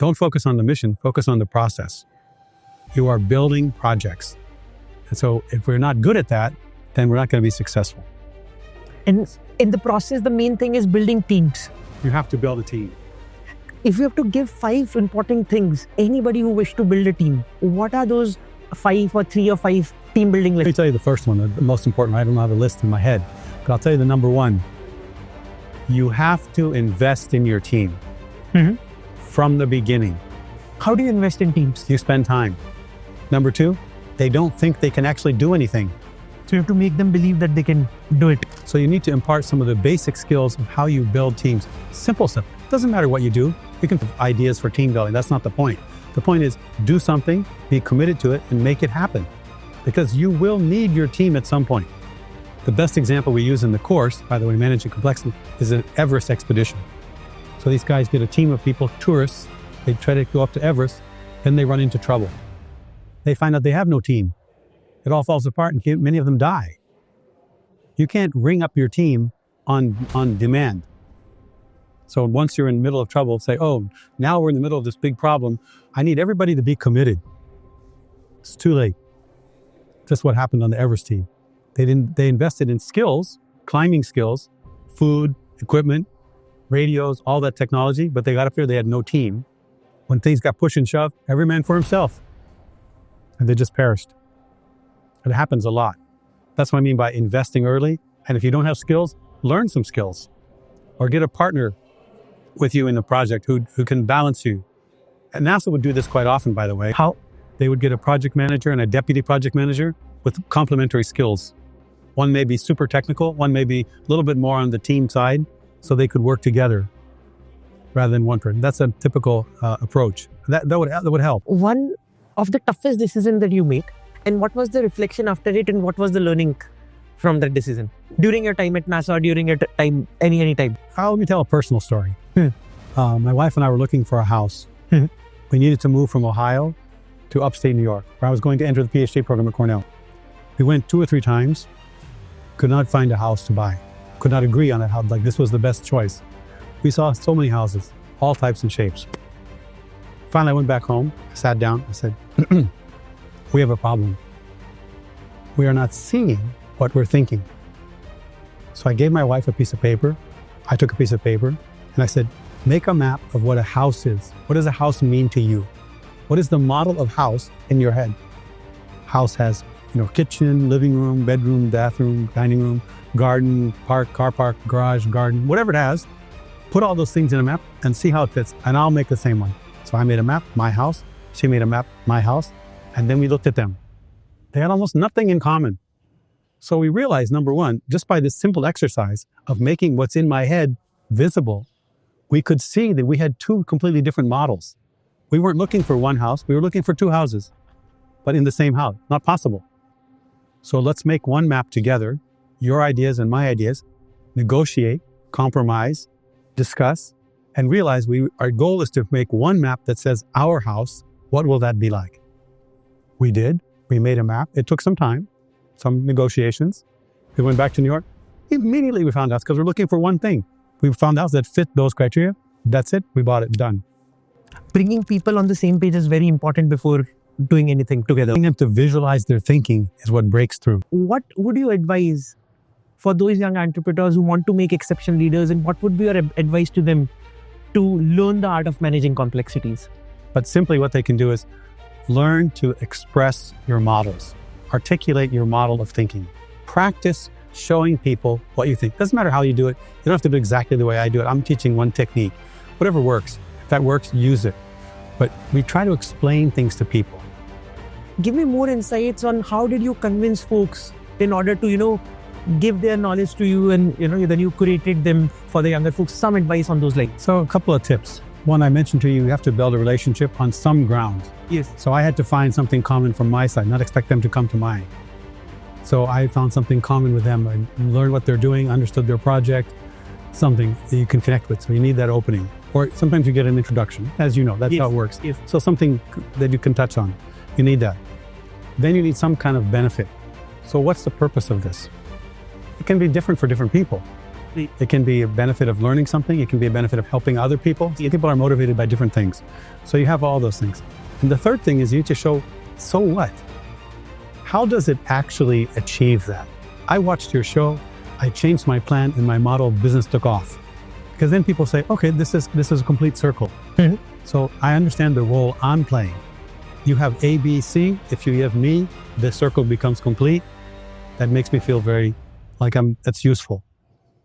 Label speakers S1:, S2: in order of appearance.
S1: Don't focus on the mission, focus on the process. You are building projects. And so if we're not good at that, then we're not going to be successful.
S2: And in the process, the main thing is building teams.
S1: You have to build a team.
S2: If you have to give 5 important things, anybody who wishes to build a team, what are those 5 or 3 or 5 team building lists?
S1: Let me tell you the first one, the most important. I don't have a list in my head, but I'll tell you the number one. You have to invest in your team from the beginning.
S2: How do you invest in teams?
S1: You spend time. Number 2, they don't think they can actually do anything.
S2: So you have to make them believe that they can do it.
S1: So you need to impart some of the basic skills of how you build teams. Simple stuff. Doesn't matter what you do. You can have ideas for team building. That's not the point. The point is do something, be committed to it, and make it happen. Because you will need your team at some point. The best example we use in the course, by the way, Managing Complexity, is an Everest expedition. So these guys get a team of people, tourists, they try to go up to Everest, then they run into trouble. They find out they have no team. It all falls apart and many of them die. You can't ring up your team on demand. So once you're in the middle of trouble, say, oh, now we're in the middle of this big problem. I need everybody to be committed. It's too late. That's what happened on the Everest team. They invested in skills, climbing skills, food, equipment, radios, all that technology, but they got up there, they had no team. When things got pushed and shoved, every man for himself. And they just perished. It happens a lot. That's what I mean by investing early. And if you don't have skills, learn some skills. Or get a partner with you in the project who can balance you. And NASA would do this quite often, by the way.
S2: How?
S1: They would get a project manager and a deputy project manager with complementary skills. One may be super technical, one may be a little bit more on the team side, so they could work together rather than one person. That's a typical approach. That would help.
S2: One of the toughest decisions that you make, and what was the reflection after it, and what was the learning from that decision? During your time at NASA or during your time, any time?
S1: Let me tell a personal story. My wife and I were looking for a house. We needed to move from Ohio to upstate New York, where I was going to enter the PhD program at Cornell. We went 2 or 3 times, could not find a house to buy. Could not agree on it, how like this was the best choice. We saw so many houses, all types and shapes. Finally, I went back home, I sat down, I said, we have a problem. We are not seeing what we're thinking. So I gave my wife a piece of paper. I took a piece of paper and I said, make a map of what a house is. What does a house mean to you? What is the model of house in your head? House has, kitchen, living room, bedroom, bathroom, dining room, garden, park, car park, garage, garden, whatever it has. Put all those things in a map and see how it fits. And I'll make the same one. So I made a map, my house. She made a map, my house. And then we looked at them. They had almost nothing in common. So we realized, number one, just by this simple exercise of making what's in my head visible, we could see that we had 2 completely different models. We weren't looking for one house, we were looking for 2 houses, but in the same house. Not possible. So let's make one map together, your ideas and my ideas, negotiate, compromise, discuss, and realize our goal is to make one map that says our house. What will that be like? We did. We made a map. It took some time, some negotiations. We went back to New York. Immediately we found out, because we're looking for one thing. We found out that fit those criteria. That's it. We bought it. Done.
S2: Bringing people on the same page is very important before doing anything together.
S1: Getting them to visualize their thinking is what breaks through.
S2: What would you advise for those young entrepreneurs who want to make exceptional leaders, and what would be your advice to them to learn the art of managing complexities?
S1: But simply what they can do is learn to express your models. Articulate your model of thinking. Practice showing people what you think. Doesn't matter how you do it. You don't have to do exactly the way I do it. I'm teaching one technique. Whatever works. If that works, use it. But we try to explain things to people.
S2: Give me more insights on how did you convince folks in order to, give their knowledge to you, and, then you curated them for the younger folks. Some advice on those lines.
S1: So a couple of tips. One, I mentioned to you, you have to build a relationship on some ground.
S2: Yes.
S1: So I had to find something common from my side, not expect them to come to mine. So I found something common with them. I learned what they're doing, understood their project, something that you can connect with. So you need that opening. Or sometimes you get an introduction, as you know, that's how it works.
S2: Yes.
S1: So something that you can touch on, you need that. Then you need some kind of benefit. So what's the purpose of this? It can be different for different people.
S2: Right.
S1: It can be a benefit of learning something. It can be a benefit of helping other people. People are motivated by different things. So you have all those things. And the third thing is you need to show, so what? How does it actually achieve that? I watched your show, I changed my plan, and my model of business took off. Because then people say, okay, this is a complete circle. So I understand the role I'm playing. You have A, B, C. If you give me, the circle becomes complete. That makes me feel very like that's useful.